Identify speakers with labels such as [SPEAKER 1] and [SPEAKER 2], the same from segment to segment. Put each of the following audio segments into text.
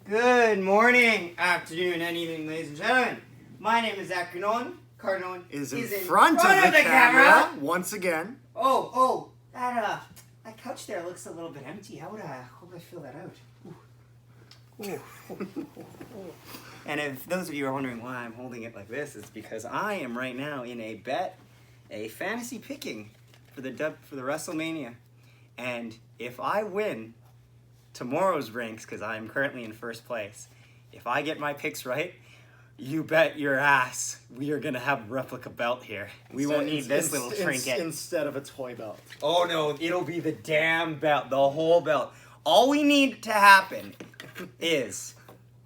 [SPEAKER 1] Good morning, afternoon, and evening, ladies and gentlemen. My name is Zach Cardone. Cardone
[SPEAKER 2] is in front of the camera once again.
[SPEAKER 1] That couch there looks a little bit empty. How would I fill that out? And if those of you are wondering why I'm holding it like this, it's because I am right now in a fantasy picking for the WrestleMania, and if I win tomorrow's ranks, because I'm currently in first place, if I get my picks right, you bet your ass we are gonna have a replica belt here. We won't need this little trinket
[SPEAKER 2] instead of a toy belt.
[SPEAKER 1] Oh no, it'll be the damn belt, the whole belt. All we need to happen is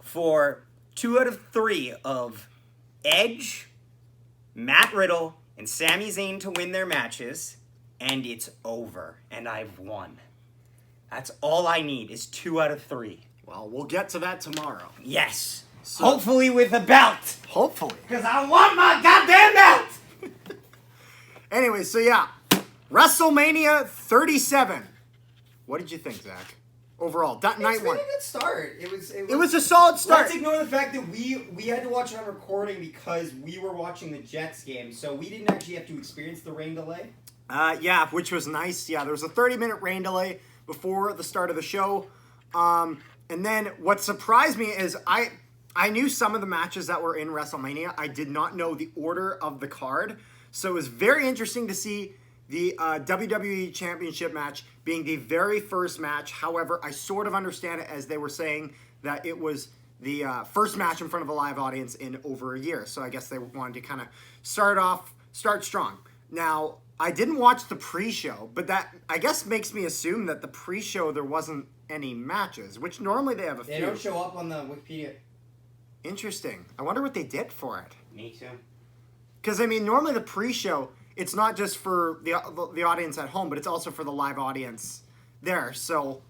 [SPEAKER 1] for 2 out of 3 of Edge, Matt Riddle, and Sami Zayn to win their matches, and it's over, and I've won. That's all I need is 2 out of 3.
[SPEAKER 2] Well, we'll get to that tomorrow.
[SPEAKER 1] Yes. So, hopefully with a belt.
[SPEAKER 2] Hopefully.
[SPEAKER 1] Because I want my goddamn belt!
[SPEAKER 2] Anyway, so yeah. WrestleMania 37. What did you think, Zach? Overall, night one.
[SPEAKER 1] It's been a good start.
[SPEAKER 2] It was a solid start.
[SPEAKER 1] Let's ignore the fact that we had to watch it on recording because we were watching the Jets game, so we didn't actually have to experience the rain delay.
[SPEAKER 2] Yeah, which was nice. Yeah, there was a 30-minute rain delay before the start of the show. And then what surprised me is I knew some of the matches that were in WrestleMania. I did not know the order of the card. So it was very interesting to see the WWE Championship match being the very first match. However, I sort of understand it as they were saying that it was the first match in front of a live audience in over a year. So I guess they wanted to kind of start strong. Now, I didn't watch the pre-show, but that, I guess, makes me assume that the pre-show there wasn't any matches, which normally they have a few.
[SPEAKER 1] They don't show up on the Wikipedia.
[SPEAKER 2] Interesting. I wonder what they did for it.
[SPEAKER 1] Me too.
[SPEAKER 2] Because, I mean, normally the pre-show, it's not just for the audience at home, but it's also for the live audience there. So,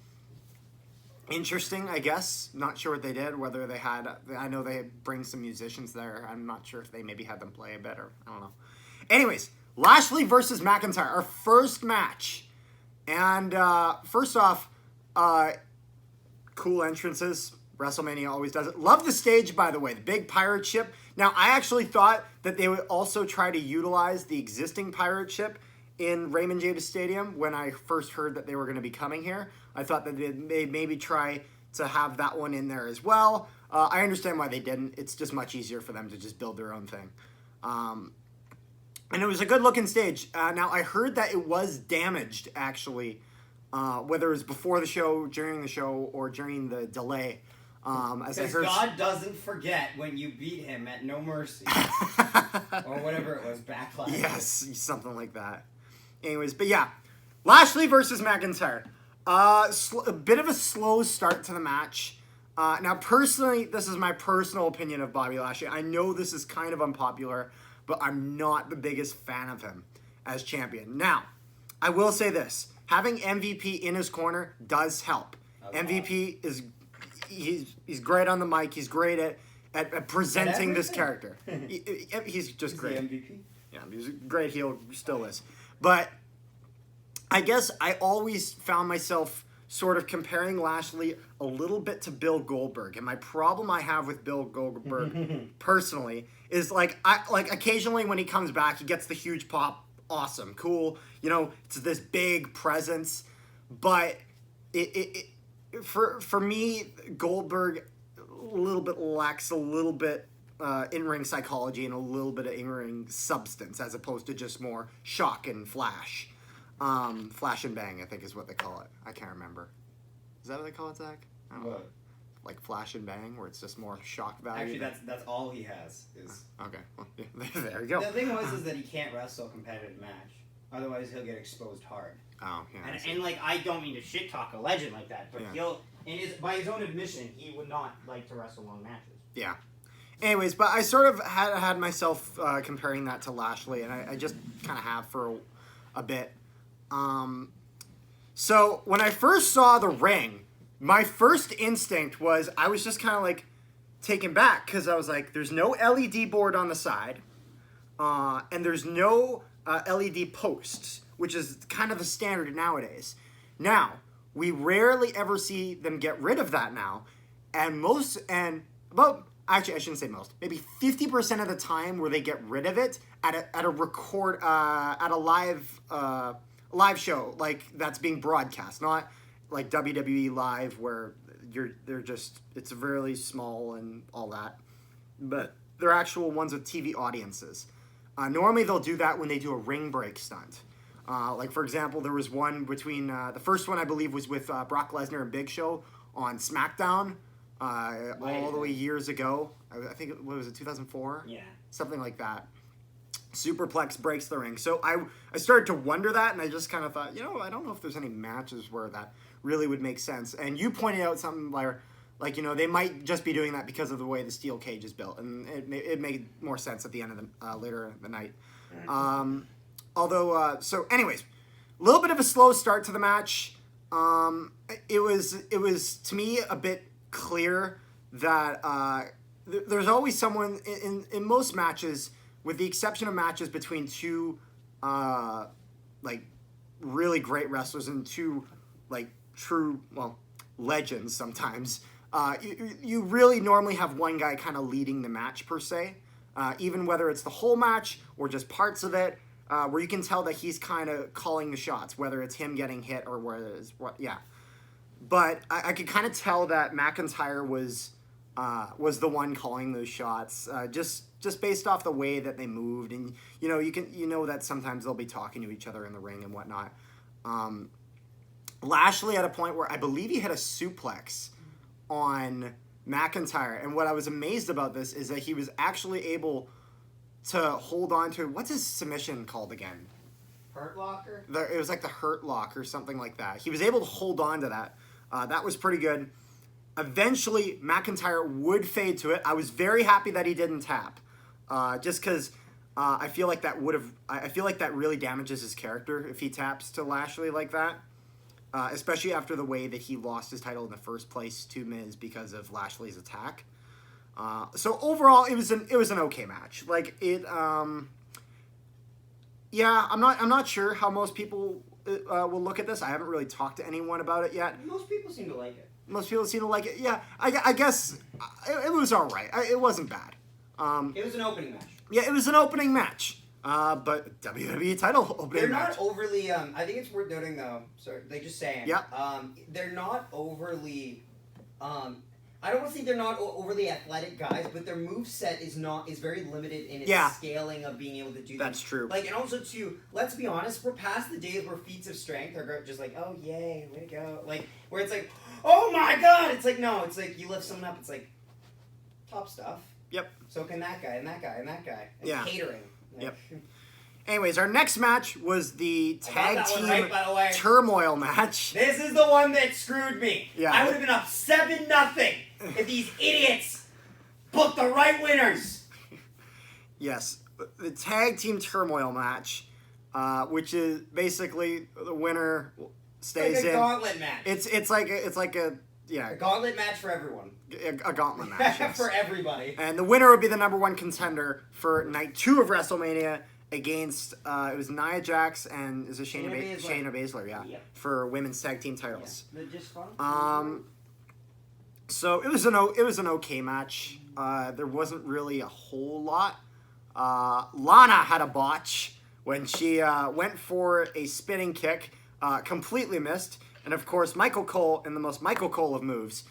[SPEAKER 2] interesting, I guess. Not sure what they did, whether they had, I know they bring some musicians there. I'm not sure if they maybe had them play a bit, or I don't know. Anyways, Lashley versus McIntyre, our first match. And first off, cool entrances. WrestleMania always does it. Love the stage, by the way, the big pirate ship. Now, I actually thought that they would also try to utilize the existing pirate ship in Raymond James Stadium when I first heard that they were going to be coming here. I thought that they'd maybe try to have that one in there as well. I understand why they didn't. It's just much easier for them to just build their own thing. And it was a good-looking stage. Now, I heard that it was damaged, actually, whether it was before the show, during the show, or during the delay.
[SPEAKER 1] Because God doesn't forget when you beat him at No Mercy. Or whatever it was, Backlash.
[SPEAKER 2] Yes, something like that. Anyways, but yeah. Lashley versus McIntyre. A bit of a slow start to the match. Now, personally, this is my personal opinion of Bobby Lashley. I know this is kind of unpopular, but I'm not the biggest fan of him as champion. Now, I will say this. Having MVP in his corner does help. MVP is... He's great on the mic. He's great at presenting this character. He's just great.
[SPEAKER 1] The MVP?
[SPEAKER 2] Yeah, he's a great heel. Still is. But I guess I always found myself sort of comparing Lashley a little bit to Bill Goldberg. And my problem I have with Bill Goldberg personally is like occasionally when he comes back, he gets the huge pop. Awesome, cool. You know, it's this big presence, but For me, Goldberg a little bit lacks a little bit in-ring psychology and a little bit of in-ring substance as opposed to just more shock and flash. Flash and bang, I think is what they call it. I can't remember. Is that what they call it, Zach? I don't know. Like flash and bang, where it's just more shock value?
[SPEAKER 1] Actually, that's all he has. Is
[SPEAKER 2] okay. Well, yeah, there you go.
[SPEAKER 1] The thing is that he can't wrestle a competitive match. Otherwise, he'll get exposed hard.
[SPEAKER 2] Oh, yeah.
[SPEAKER 1] And like, I don't mean to shit talk a legend like that, but
[SPEAKER 2] yeah.
[SPEAKER 1] By his own admission, he would not like to wrestle long matches.
[SPEAKER 2] Yeah. Anyways, but I sort of had myself comparing that to Lashley, and I just kind of have for a bit. So when I first saw the ring, my first instinct was I was just kind of like taken back because I was like, there's no LED board on the side, and there's no LED posts, which is kind of the standard nowadays. Now, we rarely ever see them get rid of that now, and actually I shouldn't say most, maybe 50% of the time where they get rid of it at a live show like that's being broadcast, not like WWE Live where it's really small and all that, but they're actual ones with TV audiences. Normally they'll do that when they do a ring break stunt. Like for example, there was one between the first one I believe was with Brock Lesnar and Big Show on SmackDown all the way years ago. I think what was it, 2004?
[SPEAKER 1] Yeah,
[SPEAKER 2] something like that. Superplex breaks the ring. So I started to wonder that, and I just kind of thought, I don't know if there's any matches where that really would make sense. And you pointed out something like they might just be doing that because of the way the steel cage is built, and it made more sense at the end of the later in the night. So anyways, a little bit of a slow start to the match. It was to me a bit clear that there's always someone in most matches, with the exception of matches between two really great wrestlers and two true legends sometimes. You really normally have one guy kind of leading the match per se, even whether it's the whole match or just parts of it, where you can tell that he's kind of calling the shots, whether it's him getting hit or whether it's But I could kind of tell that McIntyre was the one calling those shots, just based off the way that they moved, and that sometimes they'll be talking to each other in the ring and whatnot. Lashley at a point where I believe he had a suplex on McIntyre, and what I was amazed about this is that he was actually able to hold on to, what's his submission called again?
[SPEAKER 1] Hurt Locker?
[SPEAKER 2] It was like the Hurt Lock or something like that. He was able to hold on to that. That was pretty good. Eventually, McIntyre would fade to it. I was very happy that he didn't tap, just because I feel like that really damages his character if he taps to Lashley like that. Especially after the way that he lost his title in the first place to Miz because of Lashley's attack. So overall, it was an okay match. I'm not sure how most people will look at this. I haven't really talked to anyone about it yet.
[SPEAKER 1] Most people seem to like it.
[SPEAKER 2] Most people seem to like it. Yeah, I guess it was all right. It wasn't bad.
[SPEAKER 1] It was an opening match.
[SPEAKER 2] Yeah, it was an opening match. But WWE title opening
[SPEAKER 1] They're
[SPEAKER 2] match.
[SPEAKER 1] not overly, I think it's worth noting though, sorry, just saying.
[SPEAKER 2] Yeah.
[SPEAKER 1] They're not overly, I don't want to say they're not overly athletic guys, but their moveset is very limited in its scaling of being able to do that.
[SPEAKER 2] That's true.
[SPEAKER 1] And also too, let's be honest, we're past the days where feats of strength are just like, oh yay, way to go. Where it's like, oh my god! It's like, no, it's like you lift someone up, it's like, top stuff.
[SPEAKER 2] Yep.
[SPEAKER 1] So can that guy, and that guy, and that guy. And
[SPEAKER 2] yeah.
[SPEAKER 1] Catering.
[SPEAKER 2] Yep. Anyways, our next match was the tag team
[SPEAKER 1] by the way.
[SPEAKER 2] turmoil match.
[SPEAKER 1] This is the one that screwed me.
[SPEAKER 2] Yeah.
[SPEAKER 1] I would have been up 7-0 if these idiots booked the right winners.
[SPEAKER 2] Yes, the tag team turmoil match, which is basically the winner stays
[SPEAKER 1] like a
[SPEAKER 2] in.
[SPEAKER 1] Gauntlet match.
[SPEAKER 2] It's like a
[SPEAKER 1] gauntlet match for everyone.
[SPEAKER 2] A gauntlet match, yes.
[SPEAKER 1] For everybody.
[SPEAKER 2] And the winner would be the number one contender for night 2 of WrestleMania against it was Nia Jax and is it Shayna Baszler,
[SPEAKER 1] Yep.
[SPEAKER 2] for women's tag team titles.
[SPEAKER 1] Yeah. Just fun.
[SPEAKER 2] So it was an okay match. There wasn't really a whole lot. Lana had a botch when she went for a spinning kick, completely missed, and of course Michael Cole in the most Michael Cole of moves.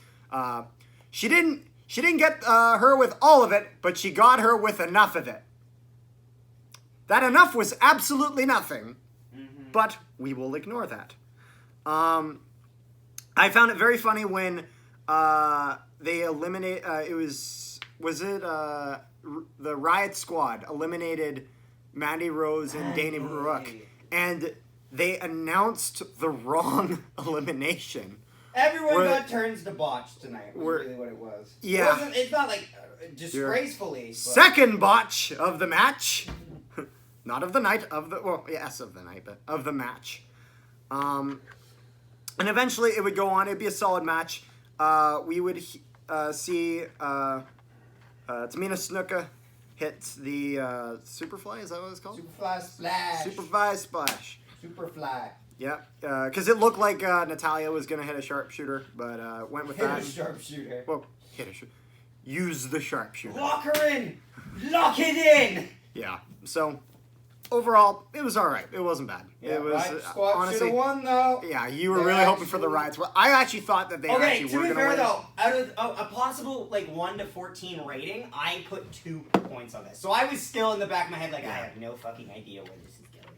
[SPEAKER 2] She didn't get her with all of it, but she got her with enough of it. That enough was absolutely nothing, but we will ignore that. I found it very funny when they eliminate. The Riot Squad eliminated Mandy Rose and Danny Brooke, and they announced the wrong elimination.
[SPEAKER 1] Everyone got turns to botch tonight. Was really what it was.
[SPEAKER 2] Yeah,
[SPEAKER 1] it's not like disgracefully.
[SPEAKER 2] Second botch of the match. Not of the night, of the night, but of the match. And eventually it would go on. It'd be a solid match. We would see Tamina Snuka hit the Superfly. Is that what it's called?
[SPEAKER 1] Superfly Splash.
[SPEAKER 2] Superfly Splash.
[SPEAKER 1] Superfly.
[SPEAKER 2] Yeah, because it looked like Natalya was going to hit a sharpshooter, but went with that.
[SPEAKER 1] Hit a sharpshooter.
[SPEAKER 2] Well, use the sharpshooter.
[SPEAKER 1] Lock her in! Lock it in!
[SPEAKER 2] Yeah, so overall, it was all right. It wasn't bad.
[SPEAKER 1] Yeah,
[SPEAKER 2] it was
[SPEAKER 1] right squad
[SPEAKER 2] honestly
[SPEAKER 1] should have won though.
[SPEAKER 2] Yeah, you were really hoping for the Rides. Well, I actually thought that they actually were going to win.
[SPEAKER 1] To be fair though, out of a possible like 1 to 14 rating, I put 2 points on this. So I was still in the back of my head like I have no fucking idea where this is going.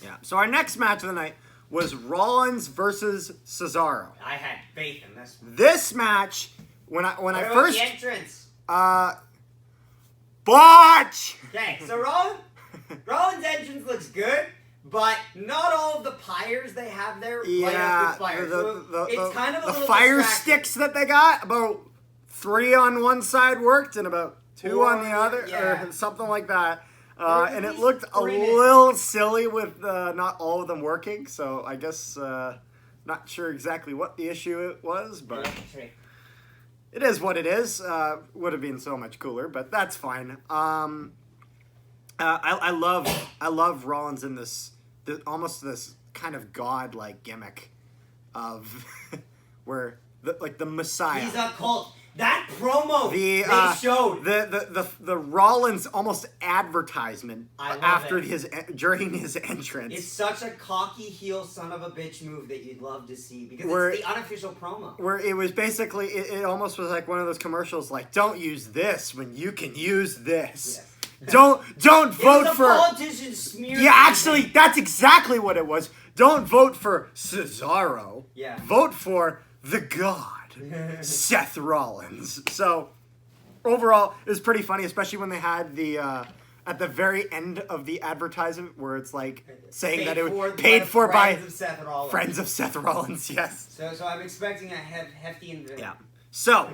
[SPEAKER 2] Yeah. So our next match of the night was Rollins versus Cesaro.
[SPEAKER 1] I had faith in this one.
[SPEAKER 2] This match, when I first
[SPEAKER 1] the entrance.
[SPEAKER 2] Botch.
[SPEAKER 1] Okay, so Rollins' entrance looks good, but not all of the pyres they have there light up with fire. It's kind of a
[SPEAKER 2] the
[SPEAKER 1] little
[SPEAKER 2] fire
[SPEAKER 1] distracting.
[SPEAKER 2] sticks that they got. About 3 on one side worked, and about 2
[SPEAKER 1] 4
[SPEAKER 2] on the other,
[SPEAKER 1] yeah.
[SPEAKER 2] or something like that. And it looked a
[SPEAKER 1] 3 minutes.
[SPEAKER 2] little silly with not all of them working. So I guess not sure exactly what the issue was, but. It is what it is. Would have been so much cooler, but that's fine. I love Rollins in this almost this kind of god-like gimmick of where the Messiah.
[SPEAKER 1] He's a cult. That promo they showed
[SPEAKER 2] the Rollins almost advertisement after during his entrance.
[SPEAKER 1] It's such a cocky heel son of a bitch move that you'd love to see because it's the unofficial promo.
[SPEAKER 2] Where it was basically it almost was like one of those commercials like don't use this when you can use this. Yes. Don't vote for
[SPEAKER 1] politician smear.
[SPEAKER 2] Yeah, actually that's exactly what it was. Don't vote for Cesaro.
[SPEAKER 1] Yeah.
[SPEAKER 2] Vote for the God. Seth Rollins. So overall, it was pretty funny, especially when they had the at the very end of the advertisement where it's like saying that it was paid for by friends of Seth Rollins. Yes.
[SPEAKER 1] So I'm expecting a hefty invasion.
[SPEAKER 2] Yeah. So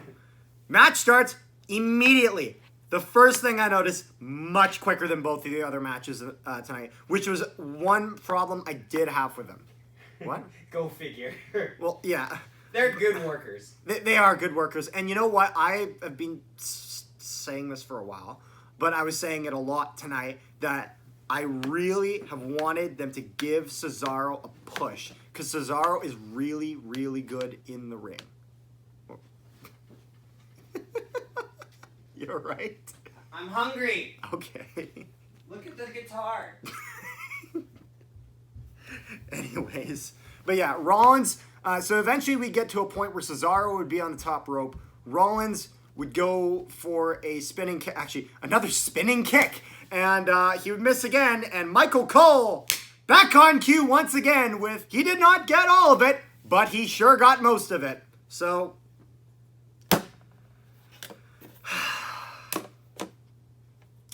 [SPEAKER 2] match starts immediately. The first thing I noticed, much quicker than both of the other matches tonight, which was one problem I did have with them. What?
[SPEAKER 1] Go figure.
[SPEAKER 2] Well, yeah.
[SPEAKER 1] They're good workers.
[SPEAKER 2] They are good workers. And you know what? I have been saying this for a while, but I was saying it a lot tonight that I really have wanted them to give Cesaro a push because Cesaro is really, really good in the ring. You're right.
[SPEAKER 1] I'm hungry.
[SPEAKER 2] Okay.
[SPEAKER 1] Look at the guitar.
[SPEAKER 2] Anyways. But yeah, Rollins... so eventually we get to a point where Cesaro would be on the top rope. Rollins would go for a spinning kick. Actually, another spinning kick. And he would miss again. And Michael Cole, back on cue once again with, he did not get all of it, but he sure got most of it. So...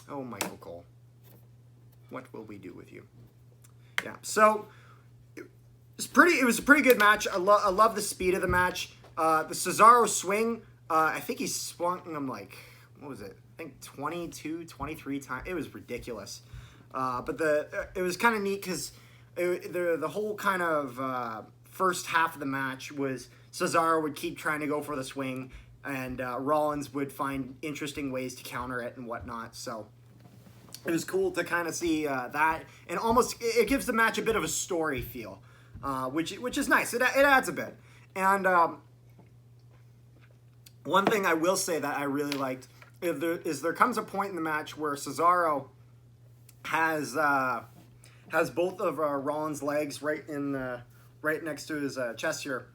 [SPEAKER 2] oh, Michael Cole. What will we do with you? Yeah, so... It was a pretty good match. I love the speed of the match. The Cesaro swing, I think he swung him like, what was it? I think 22, 23 times. It was ridiculous. But it was kind of neat because the whole kind of first half of the match was Cesaro would keep trying to go for the swing and Rollins would find interesting ways to counter it and whatnot. So it was cool to kind of see that. And almost, it gives the match a bit of a story feel. Which is nice. It adds a bit. And one thing I will say that I really liked is there comes a point in the match where Cesaro has both of Rollins' legs right next to his chest here,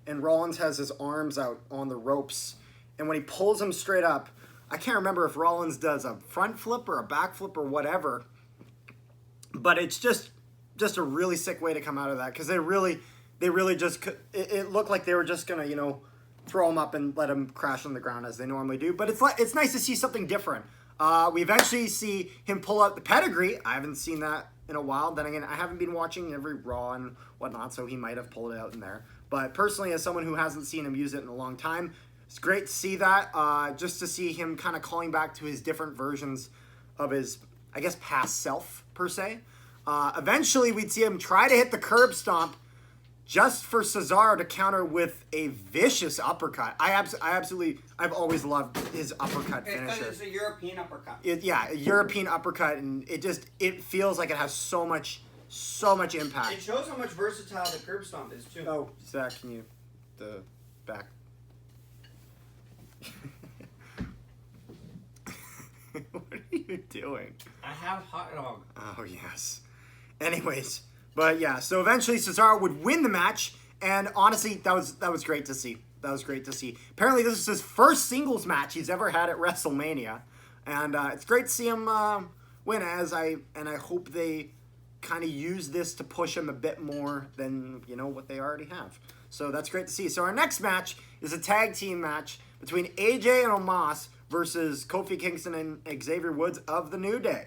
[SPEAKER 2] and Rollins has his arms out on the ropes. And when he pulls him straight up, I can't remember if Rollins does a front flip or a back flip or whatever, but it's just a really sick way to come out of that because they really just it looked like they were just gonna throw him up and let him crash on the ground as they normally do. But it's nice to see something different. We eventually see him pull out the pedigree. I haven't seen that in a while. Then again, I haven't been watching every Raw and whatnot, so he might have pulled it out in there. But personally, as someone who hasn't seen him use it in a long time, it's great to see that. Just to see him kind of calling back to his different versions of his, I guess, past self per se. Eventually, we'd see him try to hit the curb stomp just for Cesaro to counter with a vicious uppercut. I've always loved his uppercut finisher.
[SPEAKER 1] It's a European uppercut.
[SPEAKER 2] A European uppercut, and it feels like it has so much so much
[SPEAKER 3] It
[SPEAKER 2] impact.
[SPEAKER 3] shows how much versatile the curb stomp is too.
[SPEAKER 2] Oh, Zach, can you the back? What are you doing?
[SPEAKER 3] I have hot dog.
[SPEAKER 2] Oh, yes. Anyways, but yeah, so eventually Cesaro would win the match, and honestly, that was great to see. That was great to see. Apparently, this is his first singles match he's ever had at WrestleMania, and it's great to see him win. I hope they kind of use this to push him a bit more than what they already have. So that's great to see. So our next match is a tag team match between AJ and Omos versus Kofi Kingston and Xavier Woods of the New Day.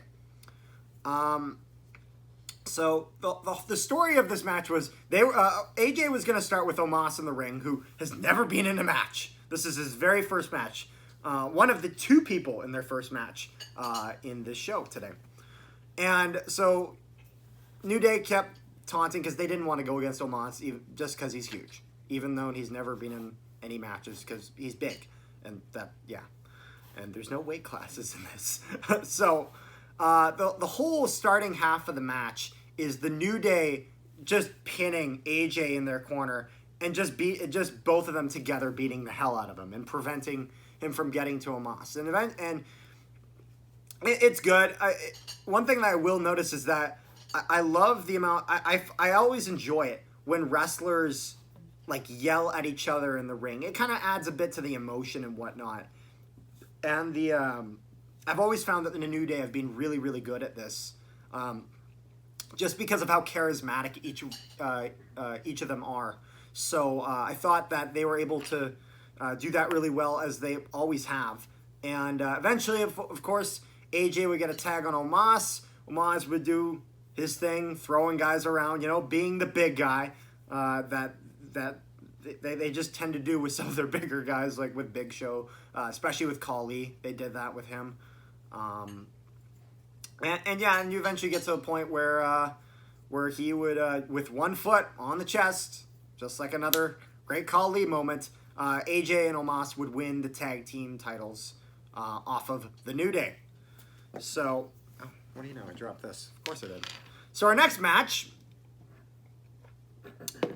[SPEAKER 2] So the story of this match was AJ was going to start with Omos in the ring, who has never been in a match. This is his very first match. One of the two people in their first match in this show today. And so New Day kept taunting because they didn't want to go against Omos just because he's huge, even though he's never been in any matches because he's big. And and there's no weight classes in this. So the whole starting half of the match is the New Day just pinning AJ in their corner and just both of them together beating the hell out of him and preventing him from getting to Omos. And it's good. One thing that I will notice is that I love the amount. I always enjoy it when wrestlers like yell at each other in the ring. It kind of adds a bit to the emotion and whatnot. And I've always found that the New Day have been really, really good at this, just because of how charismatic each of them are. So I thought that they were able to do that really well, as they always have. And eventually, of course, AJ would get a tag on Omos. Omos would do his thing, throwing guys around, being the big guy that they just tend to do with some of their bigger guys, like with Big Show, especially with Khali. They did that with him. And you eventually get to a point where he would, with one foot on the chest, just like another great Khali moment, AJ and Omos would win the tag team titles off of the New Day. So, what do you know? I dropped this. Of course I did. So our next match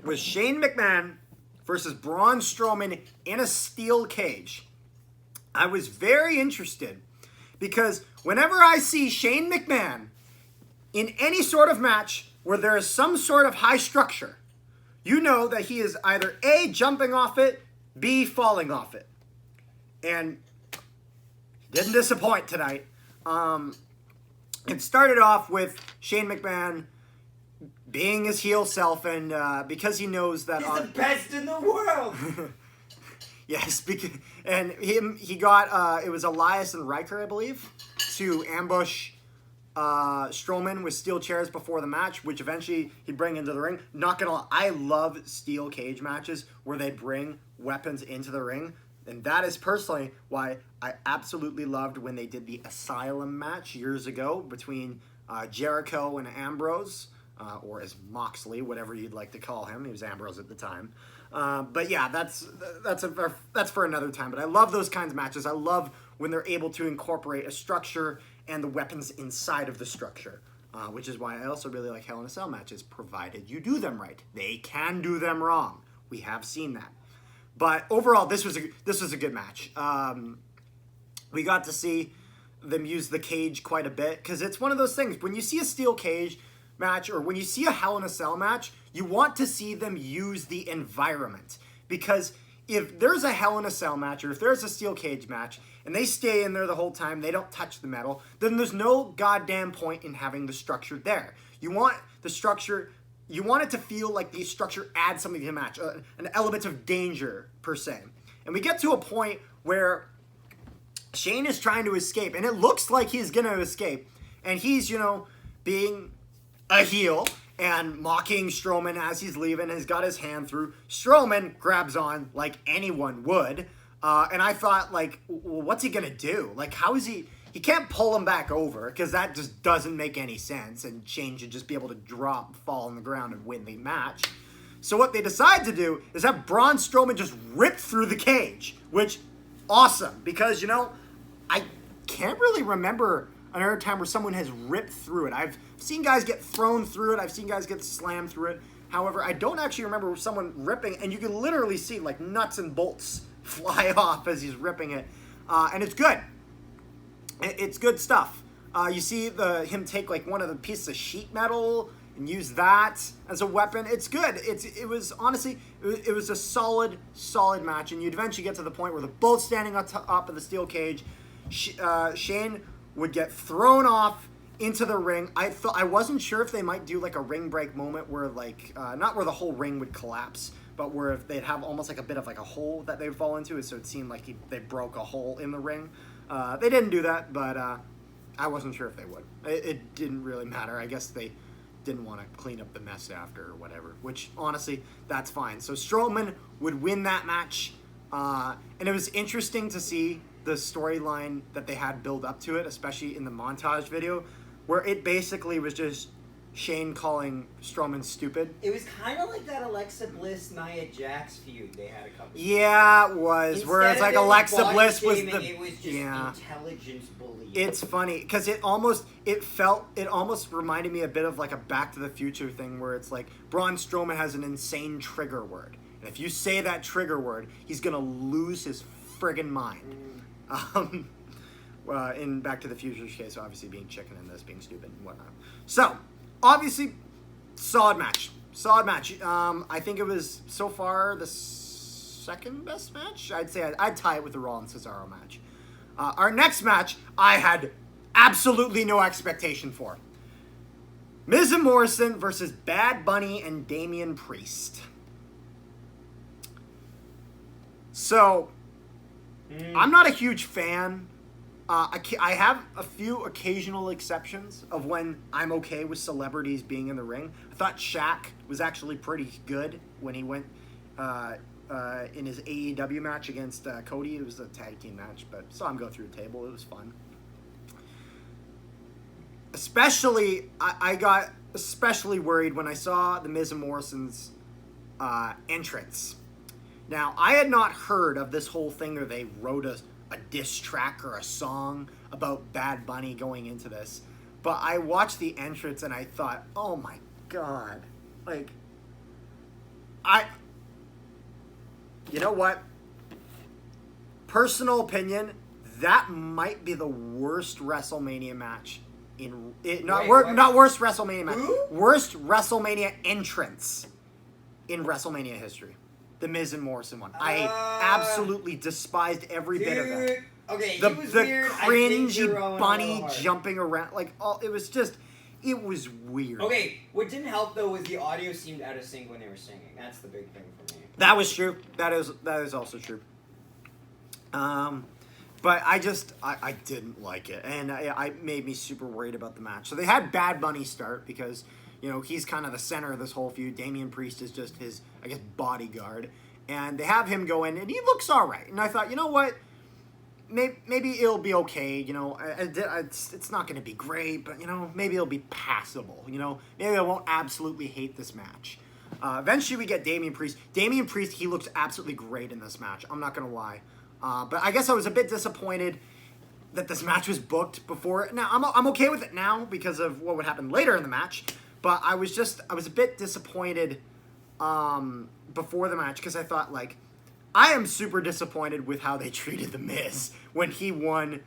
[SPEAKER 2] was Shane McMahon versus Braun Strowman in a steel cage. I was very interested because whenever I see Shane McMahon in any sort of match where there is some sort of high structure, you know that he is either A, jumping off it, B, falling off it. And he didn't disappoint tonight. It started off with Shane McMahon being his heel self, and because he knows that
[SPEAKER 3] he's the best in the world.
[SPEAKER 2] Yes, and he got it was Elias and Riker, I believe, to ambush Strowman with steel chairs before the match, which eventually he'd bring into the ring. Not gonna lie, I love steel cage matches where they bring weapons into the ring. And that is personally why I absolutely loved when they did the Asylum match years ago between Jericho and Ambrose, or as Moxley, whatever you'd like to call him. He was Ambrose at the time. But yeah, that's for another time. But I love those kinds of matches. I love when they're able to incorporate a structure and the weapons inside of the structure, which is why I also really like Hell in a Cell matches, provided you do them right. They can do them wrong. We have seen that. But overall, this was a good match. We got to see them use the cage quite a bit, because it's one of those things. When you see a steel cage match, or when you see a Hell in a Cell match, you want to see them use the environment. Because if there's a Hell in a Cell match, or if there's a steel cage match, and they stay in there the whole time, they don't touch the metal, then there's no goddamn point in having the structure there. You want the structure... You want it to feel like the structure adds something to the match, an element of danger, per se. And we get to a point where Shane is trying to escape, and it looks like he's going to escape. And he's, being a heel and mocking Strowman as he's leaving, and he's got his hand through. Strowman grabs on like anyone would. And I thought, well, what's he going to do? How is he... He can't pull him back over, because that just doesn't make any sense, and Shane should just be able to fall on the ground and win the match. So what they decide to do is have Braun Strowman just rip through the cage, which, awesome, because, I can't really remember another time where someone has ripped through it. I've seen guys get thrown through it. I've seen guys get slammed through it. However, I don't actually remember someone ripping, and you can literally see like nuts and bolts fly off as he's ripping it. And it's good. It's good stuff. You see him take like one of the pieces of sheet metal and use that as a weapon. It's good. It was honestly, it was a solid match, and you'd eventually get to the point where they're both standing on top of the steel cage. Shane would get thrown off into the ring. I wasn't sure if they might do like a ring break moment where like not where the whole ring would collapse, but where if they'd have almost like a bit of like a hole that they'd fall into, so it seemed like they broke a hole in the ring. They didn't do that, but I wasn't sure if they would. It didn't really matter. I guess they didn't want to clean up the mess after or whatever, which honestly, that's fine. So Strowman would win that match, and it was interesting to see the storyline that they had build up to it, especially in the montage video, where it basically was just Shane calling Strowman stupid.
[SPEAKER 3] It was kind of like that Alexa Bliss Nia Jax feud they had a couple.
[SPEAKER 2] Yeah, it was.
[SPEAKER 3] Instead
[SPEAKER 2] where it's like Alexa Bliss was
[SPEAKER 3] shaming,
[SPEAKER 2] the
[SPEAKER 3] it was just intelligence bullying.
[SPEAKER 2] It's funny because it almost reminded me a bit of like a Back to the Future thing where it's like Braun Strowman has an insane trigger word, and if you say that trigger word, he's gonna lose his friggin' mind. In Back to the Future's case, obviously being chicken and this being stupid and whatnot. So, obviously, solid match. I think it was so far the second best match. I'd say I'd tie it with the Rollins Cesaro match. Our next match, I had absolutely no expectation for. Miz and Morrison versus Bad Bunny and Damian Priest. So, I'm not a huge fan. I have a few occasional exceptions of when I'm okay with celebrities being in the ring. I thought Shaq was actually pretty good when he went in his AEW match against Cody. It was a tag team match, but saw him go through the table. It was fun. Especially, I got especially worried when I saw the Miz and Morrison's entrance. Now, I had not heard of this whole thing where they wrote a diss track or a song about Bad Bunny going into this, but I watched the entrance and I thought, oh my god, like, you know what? Personal opinion, that might be the worst WrestleMania match not worst WrestleMania match, worst WrestleMania entrance in WrestleMania history. The Miz and Morrison one. I absolutely despised every bit of that.
[SPEAKER 3] Okay,
[SPEAKER 2] The
[SPEAKER 3] it was weird.
[SPEAKER 2] cringy bunny jumping around, it was weird.
[SPEAKER 3] Okay, what didn't help though was the audio seemed out of sync when they were singing. That's the big thing for me.
[SPEAKER 2] That was true. That is also true. But I didn't like it, and I made me super worried about the match. So they had Bad Bunny start because, you know, he's kind of the center of this whole feud. Damian Priest is just his, I guess, bodyguard. And they have him go in, and he looks all right. And I thought, you know what? Maybe it'll be okay. You know, it's not going to be great, but, you know, maybe it'll be passable. You know, maybe I won't absolutely hate this match. Eventually, we get Damian Priest. Damian Priest, he looks absolutely great in this match. I'm not going to lie. But I guess I was a bit disappointed that this match was booked before. Now, I'm okay with it now because of what would happen later in the match. But I was a bit disappointed before the match because I thought, like, I am super disappointed with how they treated The Miz when he won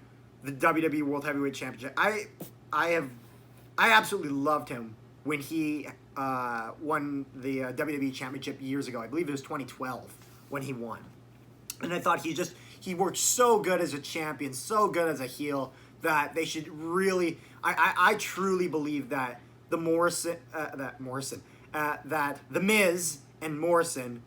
[SPEAKER 2] the WWE World Heavyweight Championship. I absolutely loved him when he won the WWE Championship years ago. I believe it was 2012 when he won. And I thought he worked so good as a champion, so good as a heel, that they should really, I truly believe that The Miz and Morrison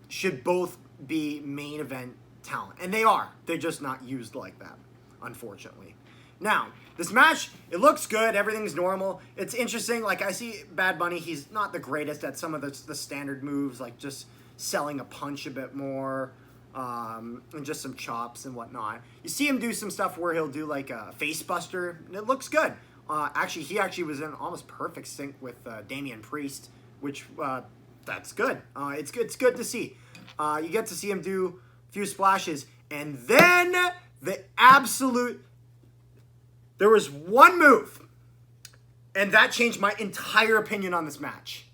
[SPEAKER 2] should both be main event talent. And they are. They're just not used like that, unfortunately. Now, this match, it looks good. Everything's normal. It's interesting. Like, I see Bad Bunny. He's not the greatest at some of the standard moves, like just selling a punch a bit more, and just some chops and whatnot. You see him do some stuff where he'll do like a face buster, and it looks good. He actually was in almost perfect sync with Damian Priest, which that's good. It's good to see. You get to see him do a few splashes, and then the absolute There was one move, and that changed my entire opinion on this match.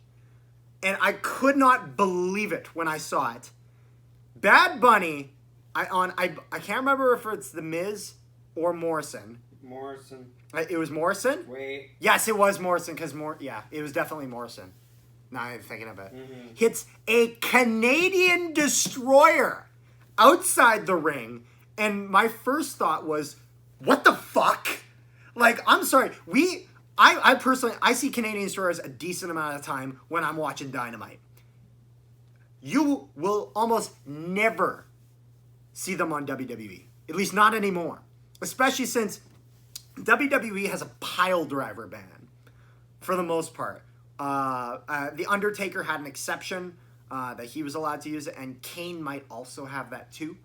[SPEAKER 2] And I could not believe it when I saw it. Bad Bunny, I can't remember if it's The Miz or Morrison.
[SPEAKER 3] Morrison.
[SPEAKER 2] It was Morrison?
[SPEAKER 3] Wait.
[SPEAKER 2] Yes, it was Morrison, because it was definitely Morrison. Now I'm thinking of it.
[SPEAKER 3] Mm-hmm.
[SPEAKER 2] Hits a Canadian destroyer outside the ring, and my first thought was, what the fuck? Like, I'm sorry, I personally, I see Canadian destroyers a decent amount of time when I'm watching Dynamite. You will almost never see them on WWE. At least not anymore. Especially since WWE has a pile driver ban, for the most part. The Undertaker had an exception that he was allowed to use it, and Kane might also have that too.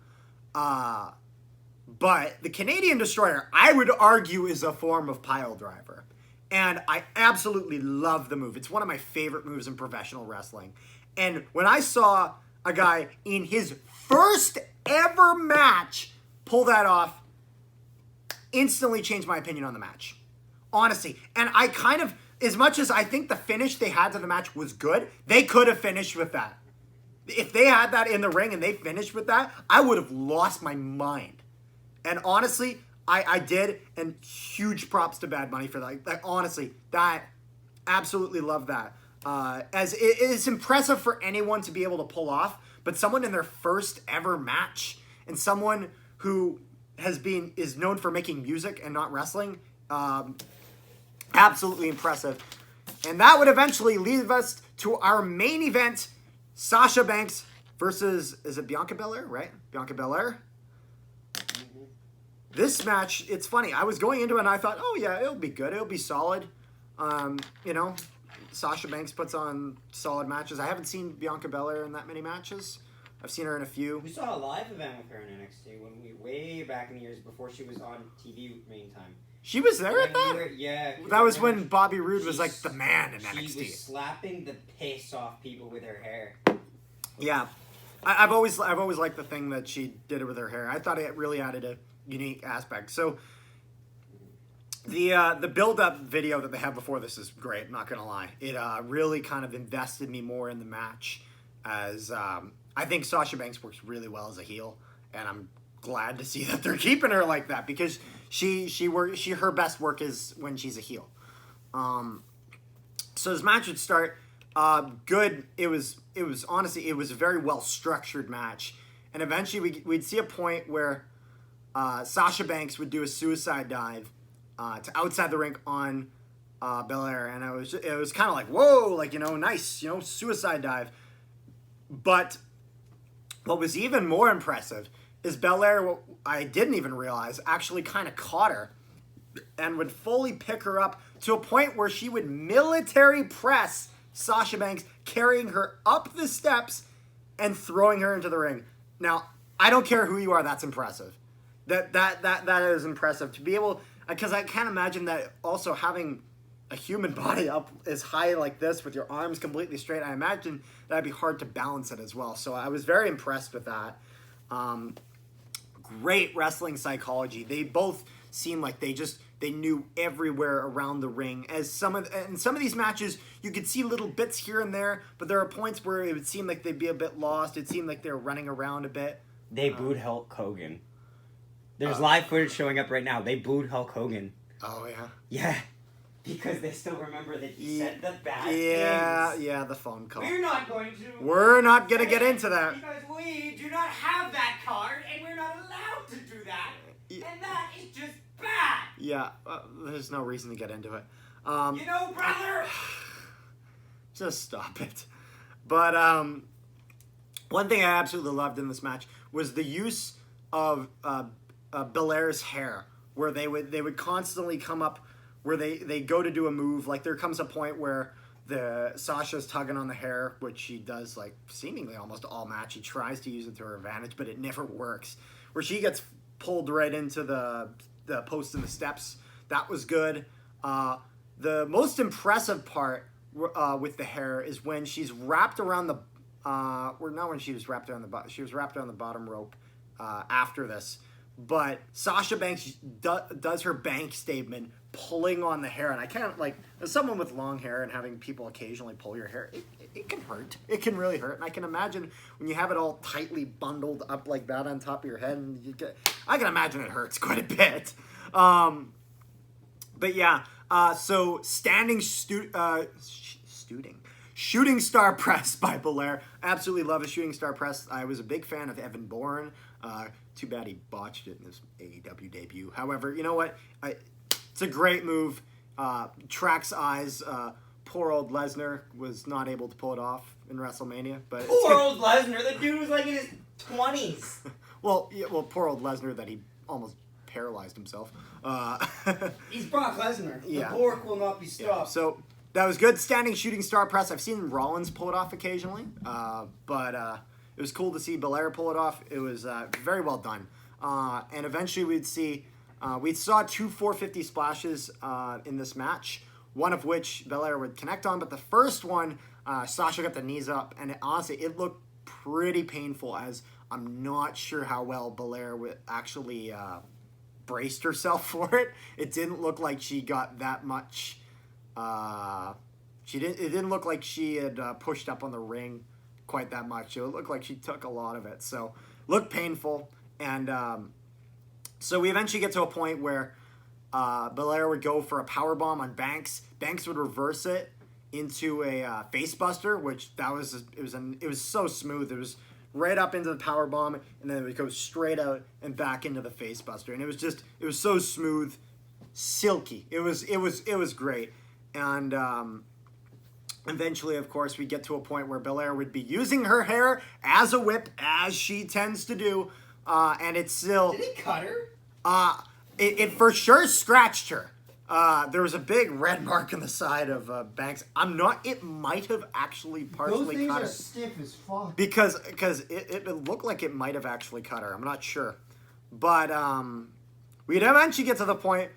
[SPEAKER 2] But the Canadian Destroyer, I would argue, is a form of pile driver. And I absolutely love the move. It's one of my favorite moves in professional wrestling. And when I saw a guy in his first ever match pull that off, instantly changed my opinion on the match. Honestly. And I kind of, as much as I think the finish they had to the match was good, they could have finished with that. If they had that in the ring and they finished with that, I would have lost my mind. And honestly, I did, and huge props to Bad Bunny for that. Like honestly, that, absolutely love that. As it is impressive for anyone to be able to pull off, but someone in their first ever match, and someone who is known for making music and not wrestling, absolutely impressive. And that would eventually lead us to our main event, Sasha Banks versus, is it Bianca Belair, right? Bianca Belair. This match, it's funny. I was going into it and I thought, oh yeah, it'll be good. It'll be solid. Sasha Banks puts on solid matches. I haven't seen Bianca Belair in that many matches. I've seen her in a few.
[SPEAKER 3] We saw a live event with her in NXT way back in the years before she was on TV main time.
[SPEAKER 2] She was there at that?
[SPEAKER 3] Yeah.
[SPEAKER 2] That was when Bobby Roode was like the man in NXT.
[SPEAKER 3] She was slapping the piss off people with her hair.
[SPEAKER 2] Yeah. I've always liked the thing that she did with her hair. I thought it really added a unique aspect. So the build-up video that they have before this is great, I'm not gonna lie. It really kind of invested me more in the match, as I think Sasha Banks works really well as a heel, and I'm glad to see that they're keeping her like that, because her best work is when she's a heel. So this match would start good. It was honestly, it was a very well structured match, and eventually we'd see a point where Sasha Banks would do a suicide dive to outside the ring on Belair, and it was kind of like, whoa, like, nice, suicide dive. But what was even more impressive is Belair, what I didn't even realize, actually kind of caught her and would fully pick her up to a point where she would military press Sasha Banks, carrying her up the steps and throwing her into the ring. Now, I don't care who you are, that's impressive. That is impressive to be able, because I can't imagine that also having a human body up as high like this with your arms completely straight. I imagine that'd be hard to balance it as well. So I was very impressed with that. Great wrestling psychology. They both seemed like they knew everywhere around the ring. As some of these matches, you could see little bits here and there, but there are points where it would seem like they'd be a bit lost. It seemed like they were running around a bit.
[SPEAKER 1] They booed Hulk Hogan. There's live footage showing up right now. They booed Hulk Hogan.
[SPEAKER 2] Oh, yeah?
[SPEAKER 1] Yeah. Because they still remember that he said the bad things.
[SPEAKER 2] Yeah, the phone call.
[SPEAKER 3] We're not going to.
[SPEAKER 2] We're not going to get into that.
[SPEAKER 3] Because we do not have that card, and we're not allowed to do that. And that is just bad.
[SPEAKER 2] Yeah, there's no reason to get into it.
[SPEAKER 3] Brother?
[SPEAKER 2] Just stop it. But one thing I absolutely loved in this match was the use of Belair's hair, where they would constantly come up, where they go to do a move. Like, there comes a point where Sasha's tugging on the hair, which she does like seemingly almost all match. She tries to use it to her advantage, but it never works. Where she gets pulled right into the post and the steps. That was good. The most impressive part with the hair is when she's wrapped around the not when she was wrapped around the bottom. She was wrapped around the bottom rope after this. but Sasha Banks does her bank statement pulling on the hair, and I can't, like, as someone with long hair and having people occasionally pull your hair, it can hurt. It can really hurt, and I can imagine when you have it all tightly bundled up like that on top of your head, and I can imagine it hurts quite a bit. But yeah, so standing shooting star press by Belair. Absolutely love a shooting star press. I was a big fan of Evan Bourne. Too bad he botched it in his AEW debut. However, you know what? It's a great move. Tracks eyes. Poor old Lesnar was not able to pull it off in WrestleMania. But
[SPEAKER 3] Poor old Lesnar. The dude was like in his 20s.
[SPEAKER 2] well, poor old Lesnar that he almost paralyzed himself.
[SPEAKER 3] He's Brock Lesnar.
[SPEAKER 2] Yeah.
[SPEAKER 3] The pork will not be stopped.
[SPEAKER 2] Yeah, so that was good. Standing shooting star press. I've seen Rollins pull it off occasionally, but it was cool to see Belair pull it off. It was very well done. And eventually we saw two 450 splashes in this match, one of which Belair would connect on, but the first one, Sasha got the knees up, and honestly, it looked pretty painful, as I'm not sure how well Belair actually braced herself for it. It didn't look like she got that much. It didn't look like she had pushed up on the ring quite that much. It looked like she took a lot of it, so looked painful. And so we eventually get to a point where Belair would go for a powerbomb on Banks. Banks would reverse it into a facebuster, which it was so smooth. It was right up into the powerbomb, and then it would go straight out and back into the facebuster. And it was so smooth, silky. It was great. And eventually, of course, we get to a point where Belair would be using her hair as a whip, as she tends to do, and it's still...
[SPEAKER 3] Did he cut her?
[SPEAKER 2] It for sure scratched her. There was a big red mark on the side of Banks. It might have actually partially cut her.
[SPEAKER 3] Those things are stiff as fuck.
[SPEAKER 2] Because it looked like it might have actually cut her. I'm not sure. But we'd eventually get to the point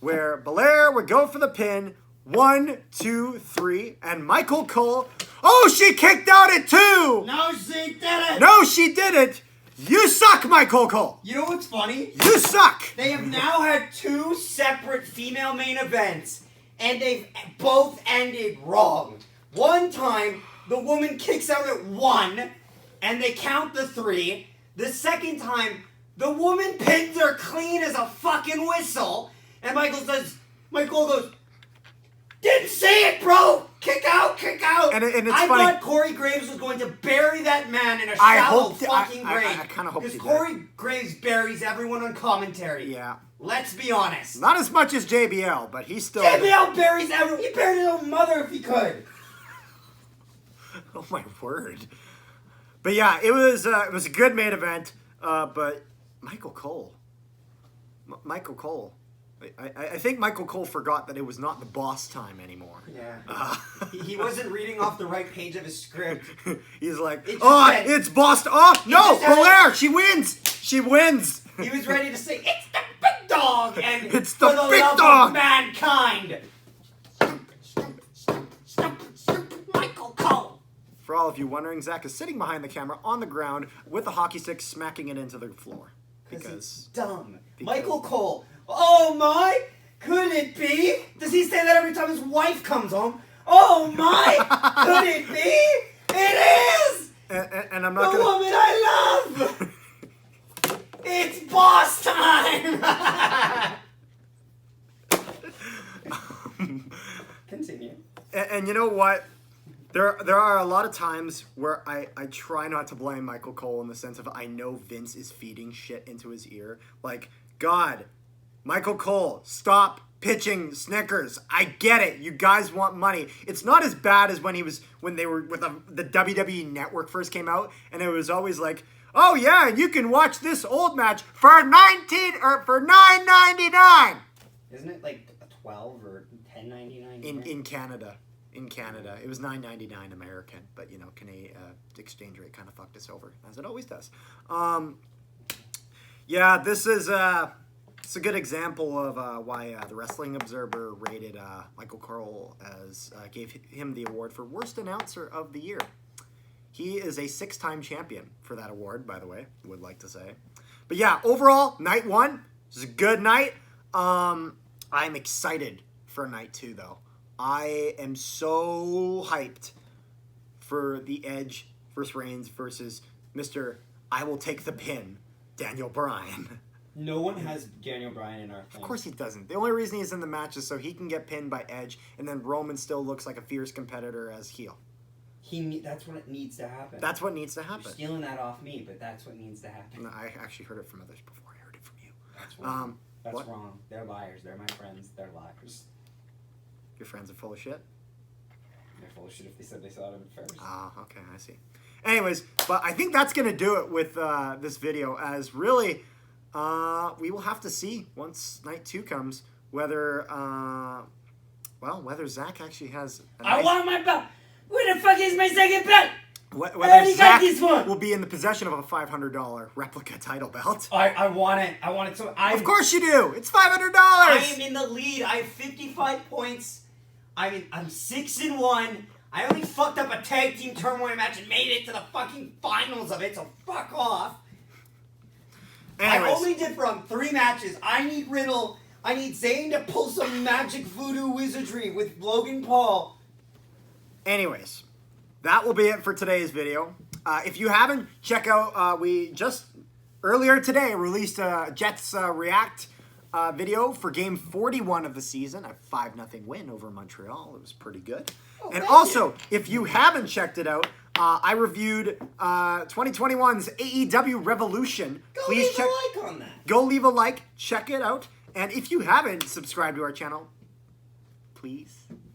[SPEAKER 2] where Belair would go for the pin. 1, 2, 3, and Michael Cole. Oh, she kicked out at 2!
[SPEAKER 3] No, she didn't!
[SPEAKER 2] No, she didn't! You suck, Michael Cole!
[SPEAKER 3] You know what's funny?
[SPEAKER 2] You suck!
[SPEAKER 3] They have now had 2 separate female main events, and they've both ended wrong. One time, the woman kicks out at 1, and they count the 3. The second time, the woman pins her clean as a fucking whistle, and Michael goes, didn't see it, bro! Kick out!
[SPEAKER 2] And it's
[SPEAKER 3] I
[SPEAKER 2] funny.
[SPEAKER 3] thought Corey Graves was going to bury that man in a shallow fucking grave.
[SPEAKER 2] I kind of hope he
[SPEAKER 3] Because
[SPEAKER 2] did.
[SPEAKER 3] Corey Graves buries everyone on commentary.
[SPEAKER 2] Yeah.
[SPEAKER 3] Let's be honest.
[SPEAKER 2] Not as much as JBL, but he's still...
[SPEAKER 3] JBL buries everyone. He buried his own mother if he could.
[SPEAKER 2] Oh, my word. But yeah, it was a good main event, but Michael Cole. I think Michael Cole forgot that it was not the boss time anymore.
[SPEAKER 3] Yeah. He wasn't reading off the right page of his script.
[SPEAKER 2] He's like,
[SPEAKER 3] said-
[SPEAKER 2] it's boss. Oh, no,
[SPEAKER 3] just said-
[SPEAKER 2] Belair, she wins. She wins.
[SPEAKER 3] He was ready to say, it's the big dog, and
[SPEAKER 2] It's the
[SPEAKER 3] for the
[SPEAKER 2] big
[SPEAKER 3] love
[SPEAKER 2] dog.
[SPEAKER 3] of mankind. Michael Cole.
[SPEAKER 2] For all of you wondering, Zach is sitting behind the camera on the ground with a hockey stick, smacking it into the floor.
[SPEAKER 3] Because
[SPEAKER 2] Because
[SPEAKER 3] it's dumb.
[SPEAKER 2] because-
[SPEAKER 3] Michael Cole. Oh my! Could it be? Does he say that every time his wife comes home? Oh my! Could it be? It is!
[SPEAKER 2] and I'm
[SPEAKER 3] The
[SPEAKER 2] not gonna.
[SPEAKER 3] woman I love! It's boss time! Continue.
[SPEAKER 2] And you know what? There are a lot of times where I try not to blame Michael Cole in the sense of I know Vince is feeding shit into his ear. Like, God, Michael Cole, stop pitching Snickers. I get it. You guys want money. It's not as bad as when they were with the WWE Network first came out, and it was always like, oh yeah, you can watch this old match for $9.99.
[SPEAKER 3] Isn't it like a 12 or $10.99?
[SPEAKER 2] In Canada. In Canada, it was $9.99 American, but you know, Canadian exchange rate kind of fucked us over, as it always does. Yeah, this is it's a good example of why the Wrestling Observer rated Michael Cole as gave him the award for worst announcer of the year. He is a 6-time champion for that award, by the way. Would like to say, But yeah, overall, night 1 is a good night. I'm excited for night 2, though. I am so hyped for the Edge versus Reigns versus Mr. I will take the pin, Daniel Bryan.
[SPEAKER 3] No one has Daniel Bryan in our thing.
[SPEAKER 2] Of course he doesn't. The only reason he's in the match is so he can get pinned by Edge, and then Roman still looks like a fierce competitor as heel.
[SPEAKER 3] That's what needs to happen.
[SPEAKER 2] That's what needs to happen.
[SPEAKER 3] You're stealing that off me, but that's what needs to happen.
[SPEAKER 2] No, I actually heard it from others before I heard it from you.
[SPEAKER 3] That's wrong. That's
[SPEAKER 2] what?
[SPEAKER 3] wrong. They're liars. They're my friends. They're liars.
[SPEAKER 2] Your friends are full of shit?
[SPEAKER 3] They're full of shit if they said they saw them first.
[SPEAKER 2] Ah, okay, I see. Anyways, but I think that's going to do it with this video, as really, we will have to see once night 2 comes whether, whether Zach actually has a nice...
[SPEAKER 3] I want my belt! Where the fuck is my second belt?
[SPEAKER 2] Whether Zach
[SPEAKER 3] got this one.
[SPEAKER 2] will be in the possession of a $500 replica title belt.
[SPEAKER 3] I want it. I want it so...
[SPEAKER 2] Of course you do! It's $500!
[SPEAKER 3] I am in the lead. I have 55 points. I'm 6-1. I only fucked up a tag team turmoil match and made it to the fucking finals of it, so fuck off.
[SPEAKER 2] Anyways.
[SPEAKER 3] I only did from 3 matches. I need Riddle. I need Zayn to pull some magic voodoo wizardry with Logan Paul.
[SPEAKER 2] Anyways, that will be it for today's video. If you haven't, check out, we just earlier today released a Jets React video for game 41 of the season, a 5-0 win over Montreal. It was pretty good.
[SPEAKER 3] Oh,
[SPEAKER 2] and also, if you haven't checked it out, I reviewed 2021's AEW Revolution.
[SPEAKER 3] Go leave a like on that.
[SPEAKER 2] Go leave a like, check it out. And if you haven't subscribed to our channel, please.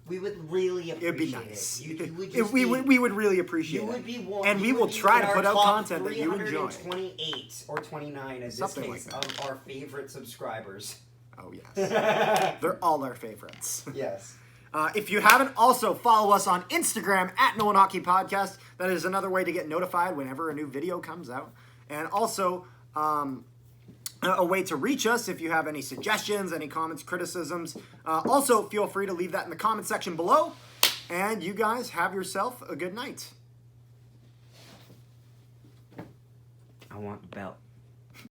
[SPEAKER 3] We would really appreciate
[SPEAKER 2] It would be nice.
[SPEAKER 3] We
[SPEAKER 2] would really appreciate
[SPEAKER 3] you
[SPEAKER 2] it.
[SPEAKER 3] would be one,
[SPEAKER 2] and we
[SPEAKER 3] you
[SPEAKER 2] will
[SPEAKER 3] would be
[SPEAKER 2] try
[SPEAKER 3] in
[SPEAKER 2] to
[SPEAKER 3] our
[SPEAKER 2] put out
[SPEAKER 3] top
[SPEAKER 2] content that you enjoy.
[SPEAKER 3] 328 or 29 in this
[SPEAKER 2] Something
[SPEAKER 3] case
[SPEAKER 2] like that.
[SPEAKER 3] of our favorite subscribers.
[SPEAKER 2] Oh, yes. They're all our favorites.
[SPEAKER 3] Yes.
[SPEAKER 2] If you haven't, also follow us on Instagram at No One Hockey Podcast. That is another way to get notified whenever a new video comes out. And also, a way to reach us if you have any suggestions, any comments, criticisms. Also, feel free to leave that in the comment section below. And you guys have yourself a good night.
[SPEAKER 3] I want the belt.